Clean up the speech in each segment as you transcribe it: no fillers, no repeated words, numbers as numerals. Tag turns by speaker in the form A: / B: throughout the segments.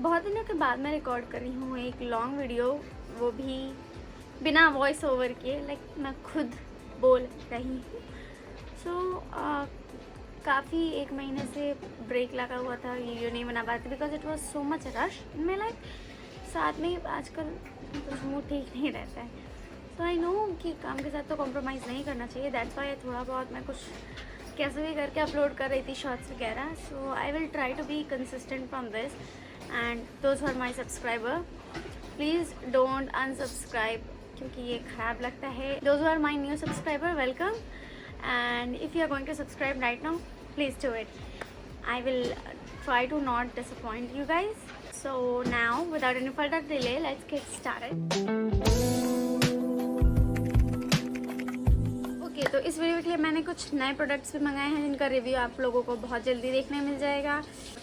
A: बहुत दिनों के बाद मैं रिकॉर्ड कर रही हूँ एक लॉन्ग वीडियो, वो भी बिना वॉइस ओवर के, लाइक मैं खुद बोल रही हूँ। काफ़ी एक महीने से ब्रेक लगा हुआ था, वीडियो नहीं बना पाती because it was so much rush in my life. साथ में आजकल कुछ मूड ठीक नहीं रहता है, सो आई नो कि काम के साथ तो कॉम्प्रोमाइज़ नहीं करना चाहिए। दैट्स वाई थोड़ा बहुत मैं कुछ कैसे भी करके अपलोड कर रही थी शॉर्ट्स वगैरह। So I will try to be consistent from this end those are my subscriber, please don't unsubscribe क्योंकि ये ख़राब लगता है। Those are my new subscriber, welcome, and if you are going to subscribe right now, please do it. I will try to not disappoint you guys. So now without any further delay, let's get started. Okay, तो इस video के लिए मैंने कुछ नए products भी मंगाए हैं जिनका रिव्यू आप लोगों को बहुत जल्दी देखने मिल जाएगा।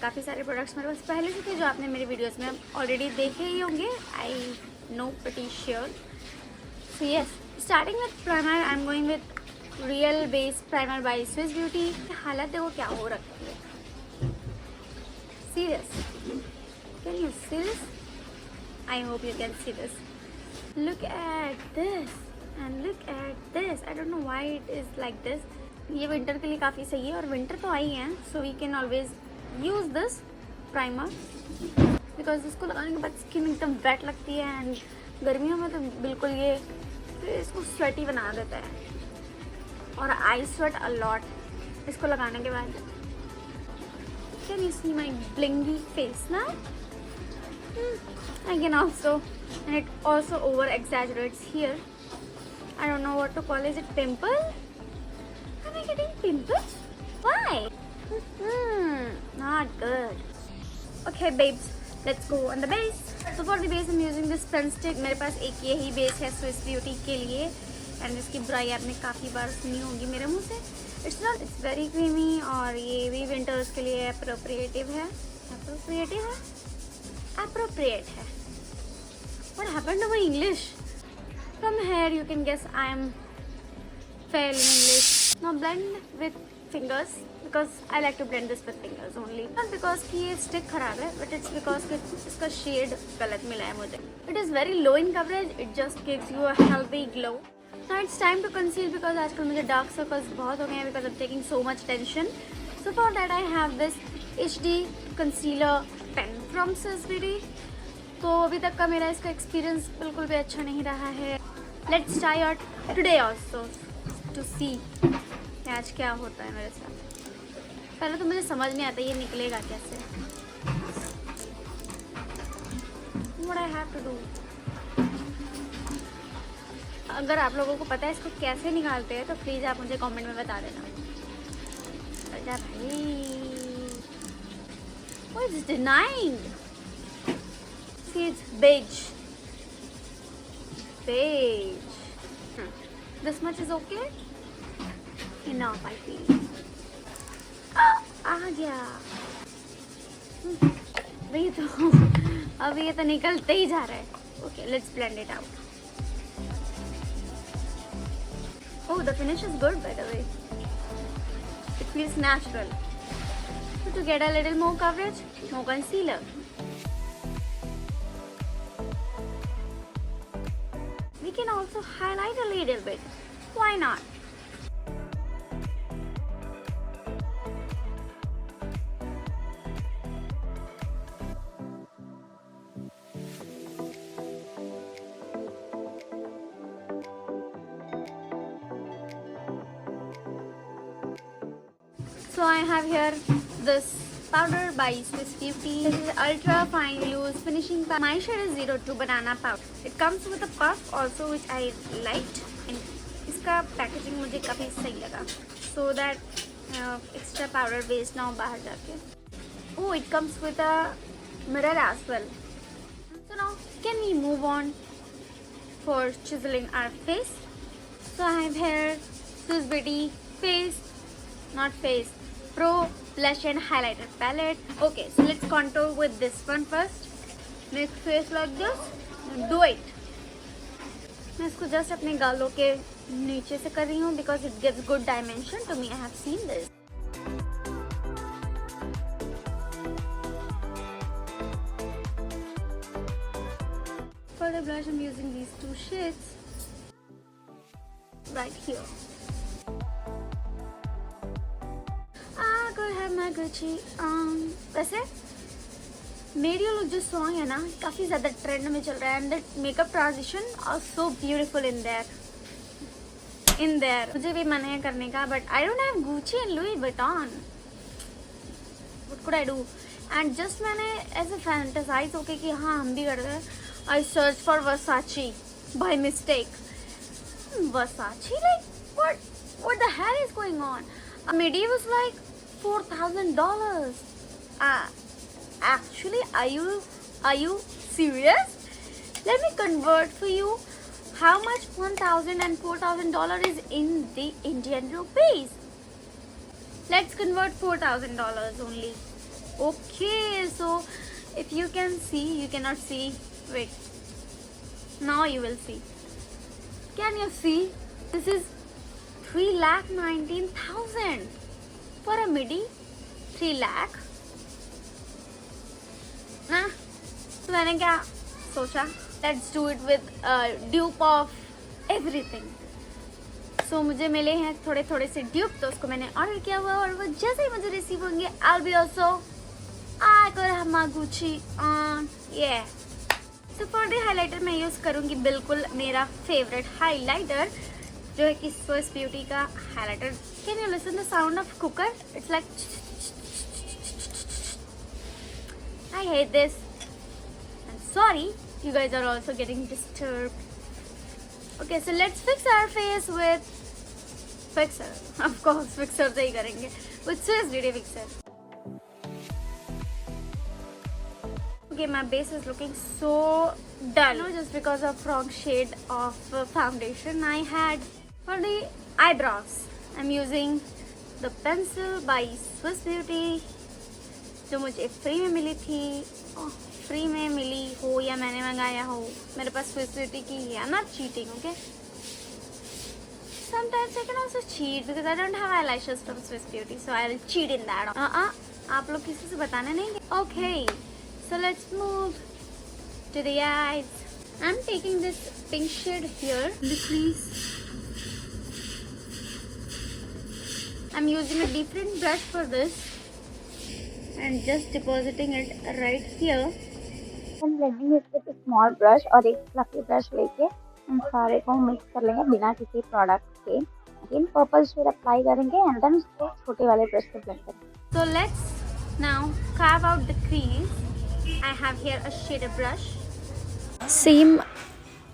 A: काफ़ी सारे प्रोडक्ट्स मेरे पास पहले से थे जो आपने मेरी वीडियोस में ऑलरेडी देखे ही होंगे, I know pretty sure. So yes, starting with primer, I am going with real base primer bye Swiss beauty. हालत देखो क्या हो रखी है, serious, can you see this? I hope you can see this. Look at this and look at this, I don't know why it is like this. ये winter के लिए काफ़ी सही है और विंटर तो आई है, so we can always use this primer because इसको लगाने के बाद स्किन एकदम वेट लगती है एंड गर्मियों में तो बिल्कुल ये इसको स्वेटी बना देता है और आई स्वेट अ लॉट इसको लगाने के बाद। Can you see my blingy face ना? I can also, and it also over exaggerates here. I don't know what to call, is it pimple? Am I getting pimples? Why? Not good. Okay babes, let's go on the base. So for the base I am using this panstick. मेरे पास एक यही base है Swiss beauty के लिए and इसकी बुराई आपने काफ़ी बार सुनी होगी मेरे मुंह से। इट्स वेरी क्रीमी और ये भी विंटर्स के लिए अप्रोप्रिएट है। What happened to my English? From here you can guess I am fail in English. Now blend with fingers because I like to blend this with fingers only, not because कि ये stick खराब है but it's because कि इसका shade गलत मिला है मुझे। It is very low in coverage, it just gives you a healthy glow. Now it's time to conceal because आजकल मुझे डार्क सर्कल्स बहुत हो गए हैं because I'm taking so much tension. So for that I have this HD concealer pen from Swiss Beauty. तो अभी तक का मेरा इसका एक्सपीरियंस बिल्कुल भी अच्छा नहीं रहा है। Let's try out today also to see कि आज क्या होता है मेरे साथ। पहले तो मुझे समझ नहीं आता ये निकलेगा कैसे। What I have to do? अगर आप लोगों को पता है इसको कैसे निकालते हैं तो प्लीज़ आप मुझे कमेंट में बता देना। अरे भाई, What's denying? See, it's beige. Beige. This much is okay? Enough, I feel. आ गया। अभी ये तो निकलते ही जा रहा है। Okay, let's blend it out. Oh, the finish is good by the way. It feels natural. So to get a little more coverage, more concealer. We can also highlight a little bit. Why not? So I have here this powder by Swiss Beauty. This is ultra fine loose finishing powder. My shade is 02 banana powder. It comes with a puff also which I liked. And इसका packaging मुझे काफ़ी सही लगा. So that extra powder waste ना हो बाहर जाके. Oh, it comes with a mirror as well. So now can we move on for chiseling our face? So I have here Swiss Beauty Pro Blush and Highlighter Palette. Okay, so let's contour with this one first. Make face like this. Do it. मैं इसको just अपने गालों के नीचे से कर रही हूँ because it gives good dimension to me. I have seen this. for the blush, I'm using these two shades right here. I could have my Gucci on. वैसे मेरी लुक जो सॉन्ग है ना काफ़ी ज़्यादा ट्रेंड में चल रहा है and the makeup transition are so beautiful in there मुझे भी मन है करने का but I don't have Gucci and Louis Vuitton. What could I do? And just मैंने ऐसे फैंटेसाइज होके कि हाँ हम भी करते हैं. I search for Versace by mistake. Versace like what the hell is going on? A midi was like $4,000. Actually, are you serious? Let me convert for you. How much $1,000 and $4,000 is in the Indian rupees? Let's convert $4,000 only. Okay, so if you can see, you cannot see. Wait. Now you will see. Can you see? This is 3,19,000 for a midi. 3 lakh. ना तो मैंने क्या सोचा, let's do it with dupe of everything. So मुझे मिले हैं थोड़े थोड़े से ड्यूप, तो उसको मैंने ऑर्डर किया हुआ और वो जैसे ही मुझे रिसीव होंगे I be also I could have my Gucci on. ये सो फॉर द हाइलाइटर मैं यूज़ करूँगी बिल्कुल मेरा फेवरेट हाइलाइटर जो है कि स्विस ब्यूटी का highlighter. Can you listen the sound of cooker? It's like I hate this. I'm sorry, you guys are also getting disturbed. Okay, so let's fix our face with fixer. Of course, fixer से ही करेंगे. With Swiss Beauty fixer. Okay, my base is looking so dull. No, just because of wrong shade of foundation I had. For the eyebrows, I'm using the pencil by Swiss Beauty. जो मुझे free में मिली थी. Free में मिली हो या मैंने मंगाया हो, मेरे पास स्विस ब्यूटी की है. I'm not cheating, okay? Sometimes I can also cheat because I don't have eyelashes from Swiss Beauty, so I'll cheat in that. आप लोग किसी से बताना नहीं. Okay, so let's move to the eyes. I'm taking this pink shade here, the crease. I'm using a different brush for this. And just depositing it right here. I'm blending it with a small brush और एक fluffy brush लेके इन सारे को mix कर लेंगे बिना किसी product के. अगेन पर्पल शेड अप्लाई करेंगे एंड देन उसको छोटे वाले ब्रश से ब्लेंड करेंगे. So let's now carve out the crease. I have here a shader brush. Same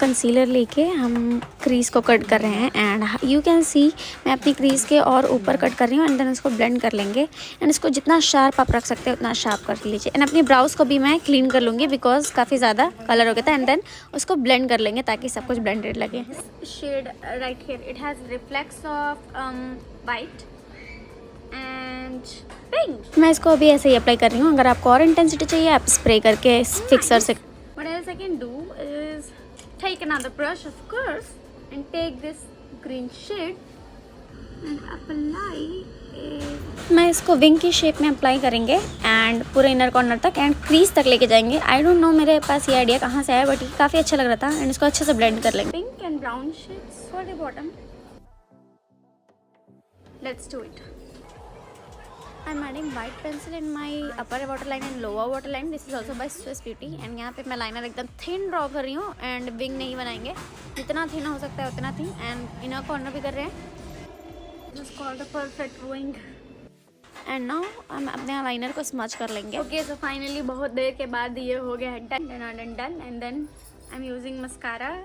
A: concealer लेके हम क्रीज को कट कर रहे हैं एंड यू कैन सी मैं अपनी क्रीज के और ऊपर कट कर रही हूँ एंड देन इसको ब्लेंड कर लेंगे. एंड इसको जितना शार्प आप रख सकते हैं उतना शार्प कर लीजिए. एंड अपनी ब्राउज को भी मैं क्लीन कर लूँगी बिकॉज काफ़ी ज़्यादा कलर हो गया था. एंड देन उसको ब्लेंड कर लेंगे ताकि सब कुछ ब्लेंडेड लगे. Shade right here it has reflex of white and pink. मैं इसको अभी ऐसे ही अप्लाई कर रही हूँ. अगर आपको और इंटेंसिटी चाहिए आप स्प्रे करके फिक्सर से. What else I can do is take another brush of course and take this green shade and apply it. मैं इसको विंग की शेप में अप्लाई करेंगे एंड पूरे इनर कॉर्नर तक एंड क्रीज तक लेके जाएंगे. आई डोंट नो मेरे पास ये आइडिया कहाँ से आया बट ये काफ़ी अच्छा लग रहा था एंड इसको अच्छे से ब्लेंड कर लेंगे. Pink and brown shades for the bottom. Let's do it. I'm adding white pencil in my upper waterline and lower waterline. This is also by Swiss Beauty. And यहाँ पे मैं लाइनर एकदम thin draw कर रही हूँ and wing नहीं बनाएंगे. जितना थिन हो सकता है उतना थिन. एंड इनर कॉर्नर भी कर रहे हैं. This is called a perfect wing. And now हम अपने लाइनर को स्मच कर लेंगे. ओके सो फाइनली बहुत देर के बाद ये हो गया है done and done. And then I am using mascara.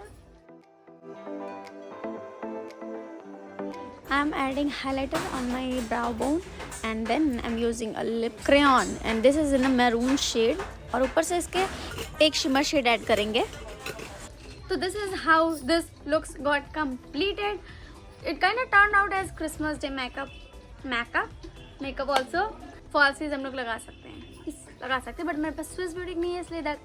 A: I'm adding highlighter on my brow bone and then I'm using a lip crayon and this is in a maroon shade और ऊपर से इसके एक shimmer shade ऐड करेंगे. So this is how this looks got completed. It kind of turned out as Christmas Day makeup also. Falsies हम लोग लगा सकते हैं but मेरे पास Swiss Beauty नहीं है इसलिए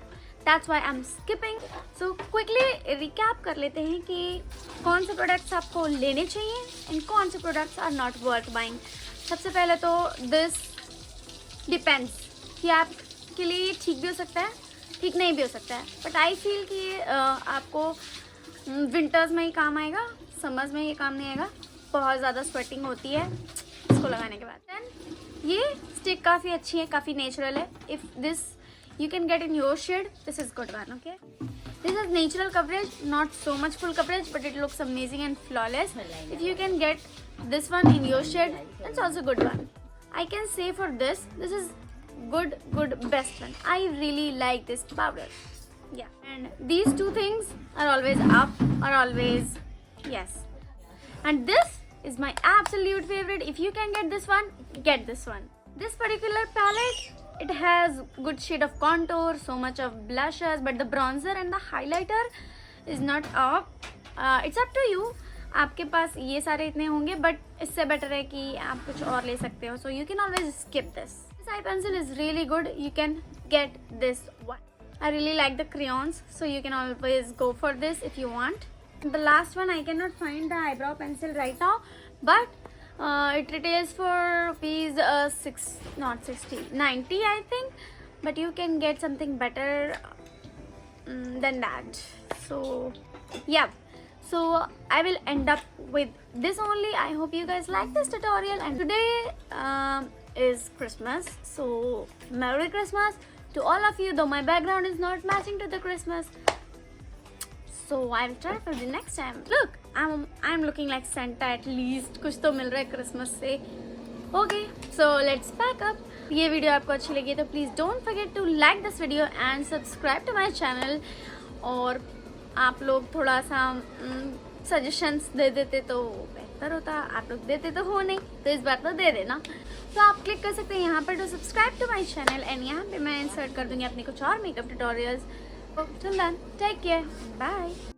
A: that's why I'm skipping. So quickly recap कर लेते हैं कि कौन से प्रोडक्ट्स आपको लेने चाहिए and कौन से products are not worth buying. सबसे पहले तो this depends कि आपके लिए ये ठीक भी हो सकता है ठीक नहीं भी हो सकता है, बट आई फील कि ये आपको विंटर्स में ही काम आएगा, समर्स में ये काम नहीं आएगा, बहुत ज़्यादा स्वेटिंग होती है इसको लगाने के बाद। देन ये स्टिक काफ़ी अच्छी है, काफ़ी नेचुरल है। If this you can get in your shade, this is good one. Okay, this is natural coverage, not so much full coverage, but it looks amazing and flawless. If you can get this one in your shade, that's also good one. I can say for this is good best one. I really like this powder. Yeah, and these two things are always up, or always yes, and this is my absolute favorite. If you can get this one, get this one. This particular palette, it has good shade of contour, so much of blushes, but the bronzer and the highlighter is not up. It's up to you. आपके पास ये सारे इतने होंगे, but इससे better है कि आप कुछ और ले सकते हो. So you can always skip this. This eye pencil is really good. You can get this one. I really like the crayons, so you can always go for this if you want. The last one, I cannot find the eyebrow pencil right now, but it retails for rupees 90 I think, but you can get something better than that. So yeah, so I will end up with this only. I hope you guys like this tutorial, and today is Christmas, so Merry Christmas to all of you, though my background is not matching to the Christmas. So I'll try for the next time. Look, I'm looking like Santa at least. कुछ तो मिल रहा है Christmas से. Okay, so let's pack up. ये video आपको अच्छी लगी तो please don't forget to like this video and subscribe to my channel. और आप लोग थोड़ा सा suggestions दे देते तो बेहतर होता. आप लोग देते तो हो नहीं, तो इस बार तो दे देना. तो आप क्लिक कर सकते हैं यहाँ पर to subscribe to my channel, and यहाँ पे मैं insert कर दूँगी अपनी कुछ और makeup tutorials. Till then, take care. Bye.